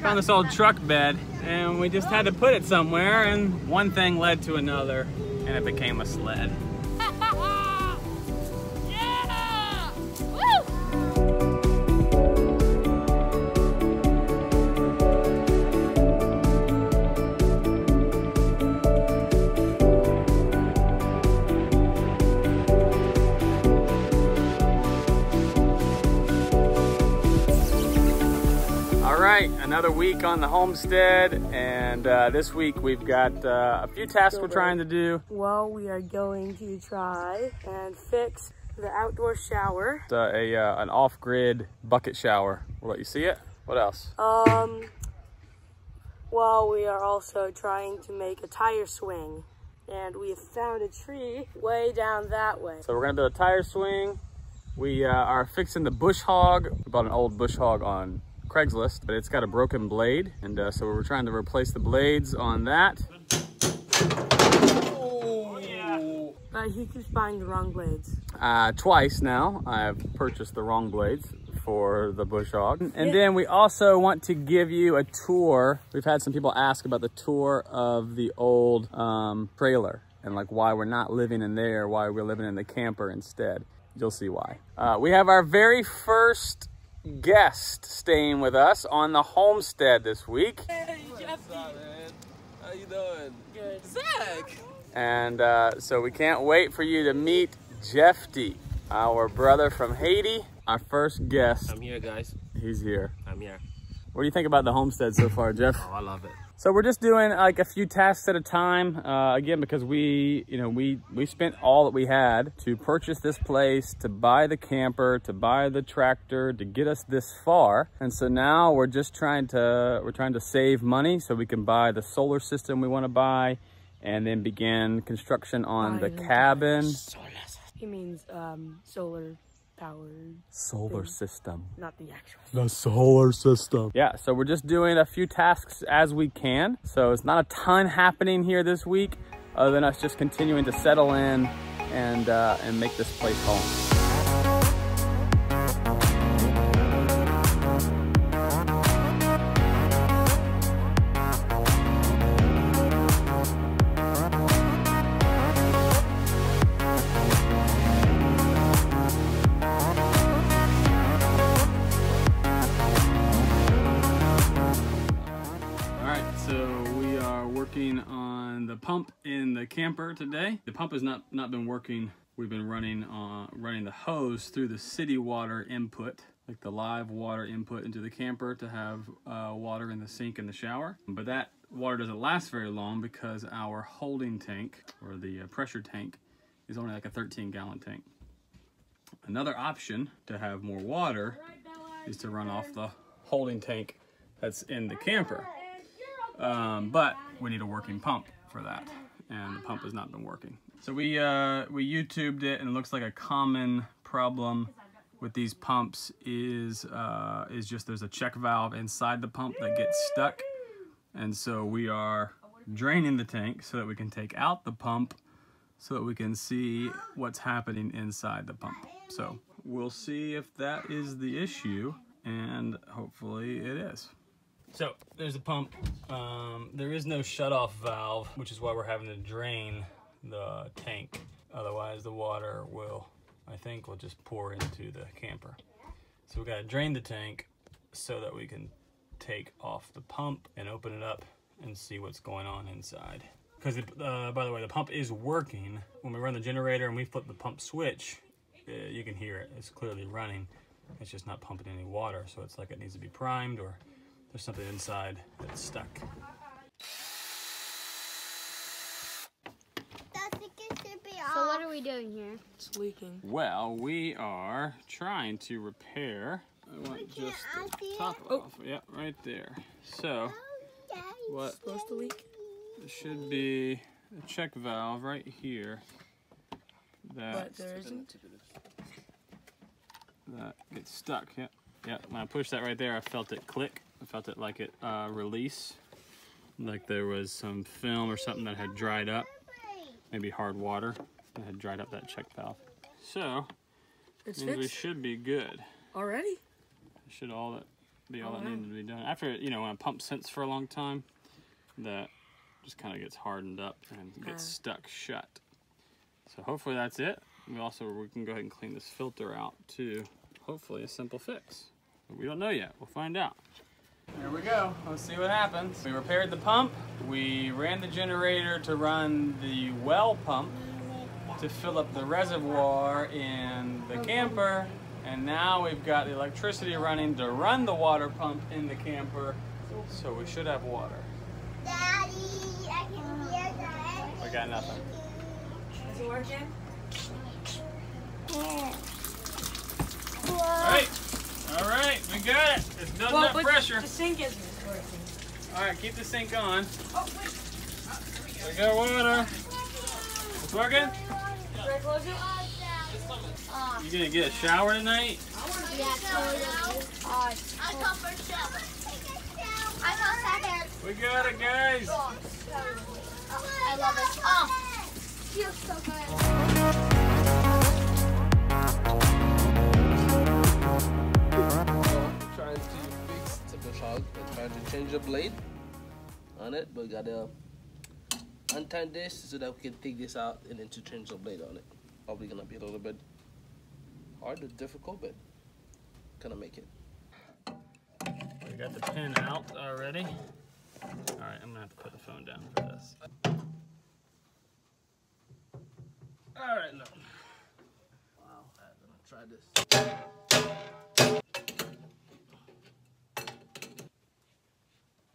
Found this old truck bed, and we just had to put it somewhere, and one thing led to another, and it became a sled. Yeah! Woo! Another week on the homestead, and this week we've got a few tasks we're trying to do. Well, we are going to try and fix the outdoor shower. It's an off-grid bucket shower. We'll let you see it. What else? Well, we are also trying to make a tire swing, and we have found a tree way down that way. So we're gonna build a tire swing. We are fixing the bush hog. We bought an old bush hog on Craigslist, but it's got a broken blade, and so we're trying to replace the blades on that. Oh, yeah. He keeps buying the wrong blades. Twice now I've purchased the wrong blades for the bush hog. And then we also want to give you a tour. We've had some people ask about the tour of the old trailer and like why we're not living in there, why we're living in the camper instead. You'll see why. We have our very first guest staying with us on the homestead this week. Hey, Jeffy. How you doing? Good. Zach. And so we can't wait for you to meet Jeffy, our brother from Haiti, our first guest. I'm here, guys. He's here. I'm here. What do you think about the homestead so far, Jeff? Oh, I love it. So we're just doing like a few tasks at a time, again, because we spent all that we had to purchase this place, to buy the camper, to buy the tractor, to get us this far. And so now we're just trying to save money so we can buy the solar system we want to buy, and then begin construction on the cabin. He means solar powered. Solar system. Not the actual. The solar system. Yeah, so we're just doing a few tasks as we can. So it's not a ton happening here this week, other than us just continuing to settle in and make this place home. On the pump in the camper today. The pump has not been working. We've been running the hose through the city water input, like the live water input into the camper to have water in the sink in the shower. But that water doesn't last very long because our holding tank, or the pressure tank, is only like a 13-gallon tank. Another option to have more water is to run off the holding tank that's in the camper. But we need a working pump for that, and the pump has not been working. So we YouTubed it, and it looks like a common problem with these pumps is just there's a check valve inside the pump that gets stuck, and so we are draining the tank so that we can take out the pump so that we can see what's happening inside the pump. So we'll see if that is the issue, and hopefully it is. So there's the pump. There is no shutoff valve, which is why we're having to drain the tank. Otherwise the water will just pour into the camper. So we gotta drain the tank so that we can take off the pump and open it up and see what's going on inside. Because by the way, the pump is working. When we run the generator and we flip the pump switch, you can hear it. It's clearly running. It's just not pumping any water. So it's like it needs to be primed, or there's something inside that's stuck. So what are we doing here? It's leaking. Well, we are trying to repair. I want just the top off. Yeah, right there. So, what Supposed to leak? should be a check valve right here. But there isn't. That gets stuck. Yeah, yeah. When I pushed that right there, I felt it click. I felt it like it release, like there was some film or something that had dried up, maybe hard water that had dried up that check valve. So It's we fixed should be good. already. Should all be all that needed to be done. After, you know, when a pump sits for a long time, that just kind of gets hardened up and gets stuck shut. So hopefully that's it. We can go ahead and clean this filter out too. Hopefully a simple fix. But we don't know yet. We'll find out. There we go. Let's see what happens. We repaired the pump. We ran the generator to run the well pump to fill up the reservoir in the camper. And now we've got the electricity running to run the water pump in the camper. So we should have water. Daddy, I can hear that. We got nothing. Is it working? All right, we got it. It's done enough pressure. The sink isn't working. All right, keep the sink on. Oh, wait. We got water. It's working? Should I close it? You gonna get a shower tonight? Yeah, totally. I come for a shower. I come second. We got it, guys. I love it. Oh, feels so good. Trying to fix the bush hog and trying to change the blade on it, but gotta untie this so that we can take this out and then to change the blade on it. Probably gonna be a little bit hard or difficult, but gonna make it. We got the pin out already. All right, I'm gonna have to put the phone down for this. All right, no. Wow, I'm gonna try this.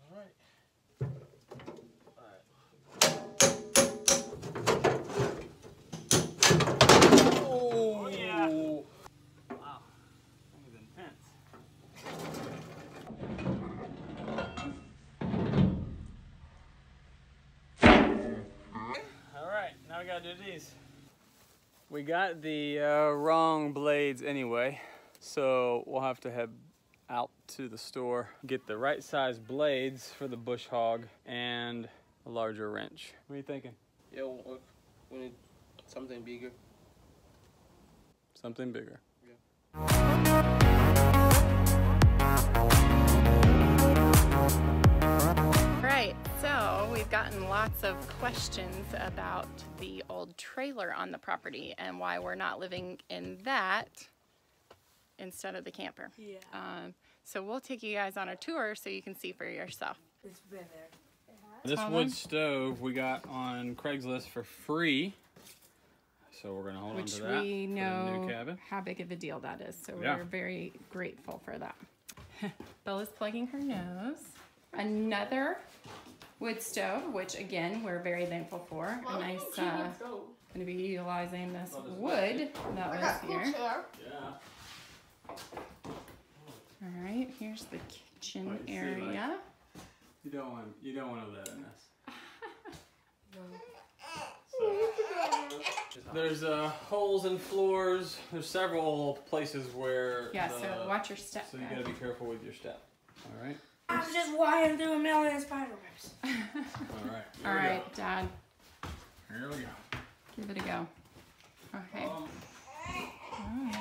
All right. Oh yeah. Wow, that was intense. All right, now we gotta do these. We got the wrong blades anyway, so we'll have to head out to the store, get the right size blades for the bush hog and a larger wrench. What are you thinking? Yeah, we need something bigger. Something bigger. Right, so we've gotten lots of questions about the old trailer on the property and why we're not living in that instead of the camper. Yeah. So we'll take you guys on a tour so you can see for yourself. It's been there. This wood stove we got on Craigslist for free. So we're gonna hold on Which to that we for the know new cabin. how big of a deal that is, so Yeah. we're very grateful for that. Bella's plugging her nose. Another wood stove, which again we're very thankful for. A nice, going to be utilizing this wood that was here. Yeah. All right, here's the kitchen area. You don't want to live in this. There's holes in floors. There's several places where. Yeah, so watch your step. So you gotta be careful with your step. All right. I was just walking through a million spider webs. All right. All right, Dad, Here we go. give it a go. Okay.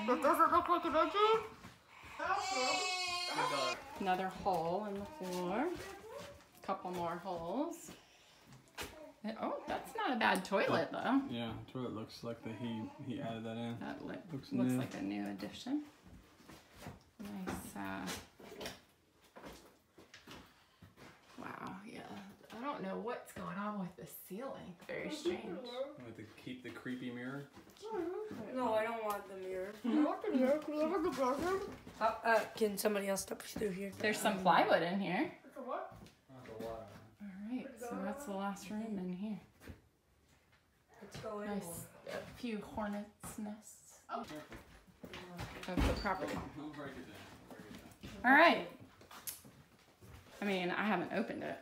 That doesn't look like a bedroom. Another hole in the floor. Couple more holes. Oh, that's not a bad toilet though. Yeah, toilet looks like that he added that in. That looks new. like a new addition. Nice. Wow, yeah. I don't know what's going on with the ceiling. Very strange. Want to keep the creepy mirror? No, I don't want the mirror. I want the mirror. Can we have the bedroom? Can somebody else step through here? There's some plywood in here. What? Alright, so that's the last room in here. Let's go in. Nice. A few hornets' nests of the property. Don't break it down. Alright. I mean, I haven't opened it.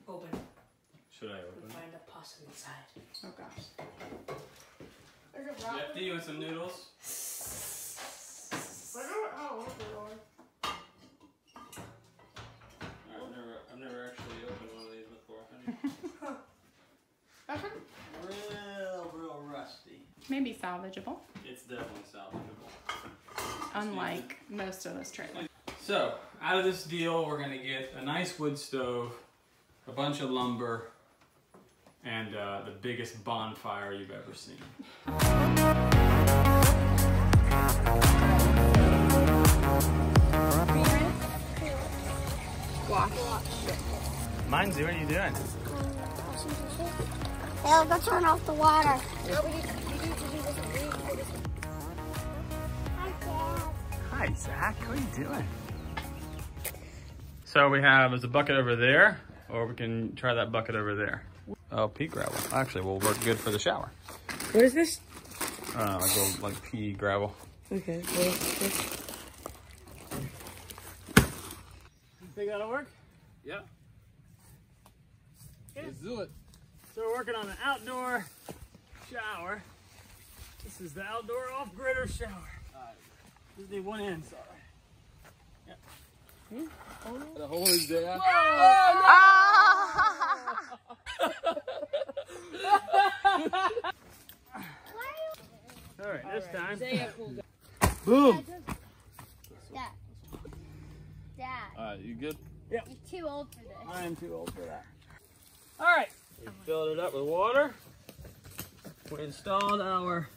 Open. Should I open it? Find a possum inside. Oh gosh. Jeff, do you want some noodles? I've never actually opened one of these before. Real rusty. Maybe salvageable. It's definitely salvageable. Unlike most of this trailer. So, out of this deal, we're gonna get a nice wood stove, a bunch of lumber, and the biggest bonfire you've ever seen. Mindsy, what are you doing? Yeah, go turn off the water. Hi, Zach. What are you doing? So we have, there's a bucket over there, or we can try that bucket over there. Oh, pea gravel. Actually, will work good for the shower. What is this? Like pea gravel. Okay. Think that'll work? Yeah. Let's do it. So we're working on an outdoor shower. This is the outdoor off-gridder shower. Just need one end, sorry. Yeah. The hole is there. All right, this time. Boom. Dad. Alright, you good? You're too old for this. I am too old for that. All right, we filled it up with water. We installed our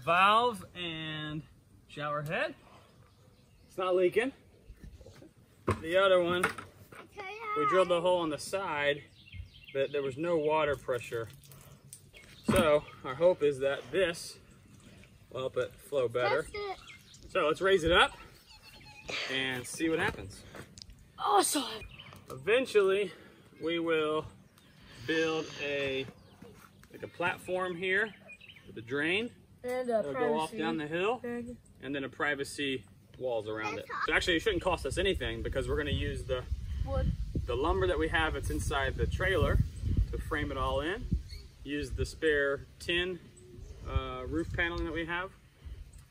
valve and shower head. It's not leaking. The other one, we drilled the hole on the side, but there was no water pressure. So our hope is that this will help it flow better. Test it. So let's raise it up and see what happens. Awesome. Eventually, we will build a platform here with a drain. And It'll go off down the hill, and then a privacy walls around it. So actually, it shouldn't cost us anything because we're going to use the lumber that we have that's inside the trailer to frame it all in. Use the spare tin roof paneling that we have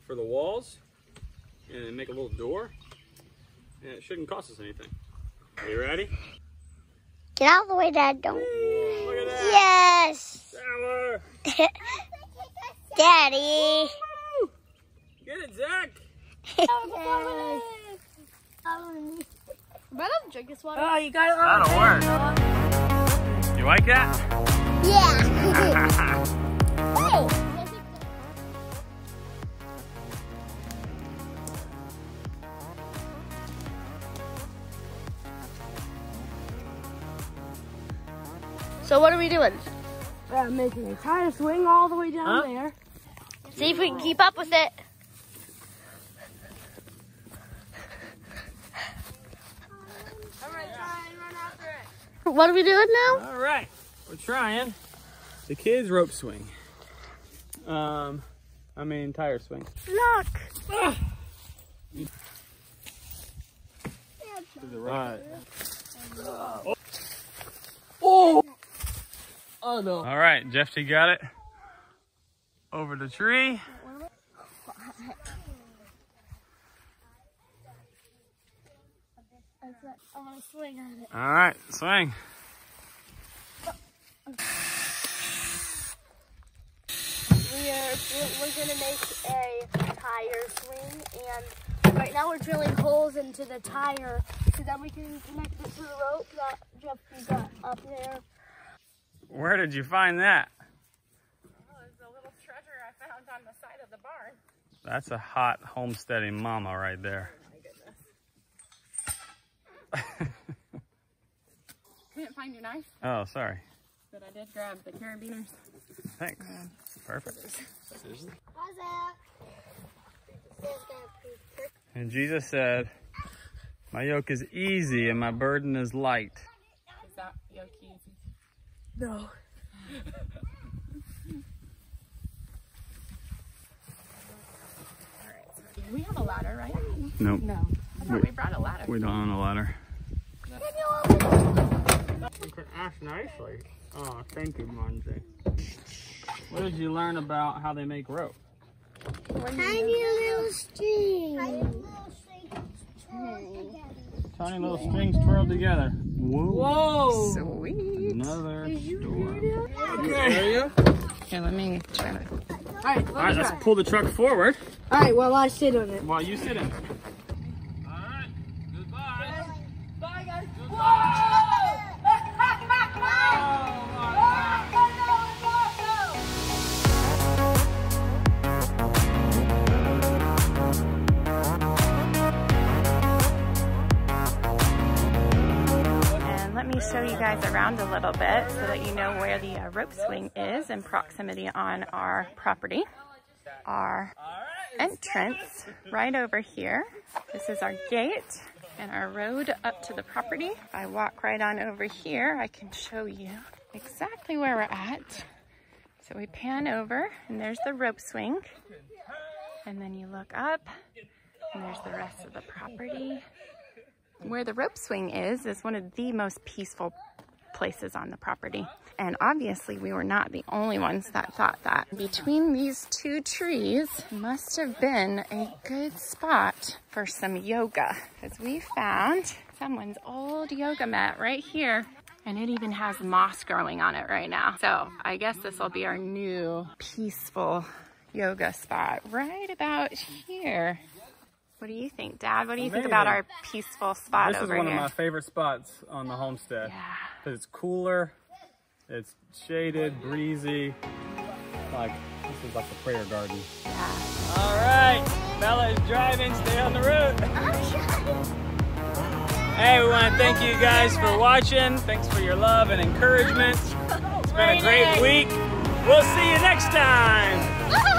for the walls, and make a little door. And it shouldn't cost us anything. Are you ready? Get out of the way, Dad. Don't. Look at that. Yes. Shower. Daddy. Get it, Zach. Better drink this water. Oh, you got it. That'll work. You like that? Yeah. Hey. So what are we doing? Making a tire swing all the way down there. See if we can keep up with it. What are we doing now? All right, we're trying the kids' rope swing. Tire swing. Look. To the right. Oh! Oh no. All right, Jeffy got it over the tree. I want to swing on it. All right, swing. We're gonna make a tire swing, and right now we're drilling holes into the tire so that we can connect it to the rope that Jeffrey got up there. Where did you find that? Oh, it's a little treasure I found on the side of the barn. That's a hot homesteading mama right there. Oh, my goodness. Couldn't find your knife, Oh, sorry. but I did grab the carabiners. Thanks. Perfect. How's that? And Jesus said, "My yoke is easy and my burden is light." Is that yoke easy? No. We have a ladder, right? Nope. No. I thought we brought a ladder. We don't own a ladder. You can ask nicely. Oh, thank you, Monty. What did you learn about how they make rope? Tiny little string. Tiny little strings twirled together. Whoa! Sweet. Another door. Okay. Here, let me try to. All right, Let's pull the truck forward All right, well, I sit on it. while you sit in it. All right, goodbye. me show you guys around a little bit so that you know where the rope swing is in proximity on our property. Our entrance right over here. This is our gate and our road up to the property. If I walk right on over here, I can show you exactly where we're at. So we pan over and there's the rope swing. And then you look up and there's the rest of the property. Where the rope swing is one of the most peaceful places on the property. And obviously we were not the only ones that thought that. Between these two trees must have been a good spot for some yoga, because we found someone's old yoga mat right here. And it even has moss growing on it right now. So I guess this will be our new peaceful yoga spot right about here. What do you think, Dad? What do you think about our peaceful spot over here? This is one of my favorite spots on the homestead. Yeah. Because it's cooler, it's shaded, breezy. Like, this is like a prayer garden. Yeah. All right, Bella is driving. Stay on the road. Hey, we want to thank you guys for watching. Thanks for your love and encouragement. It's been a great week. We'll see you next time.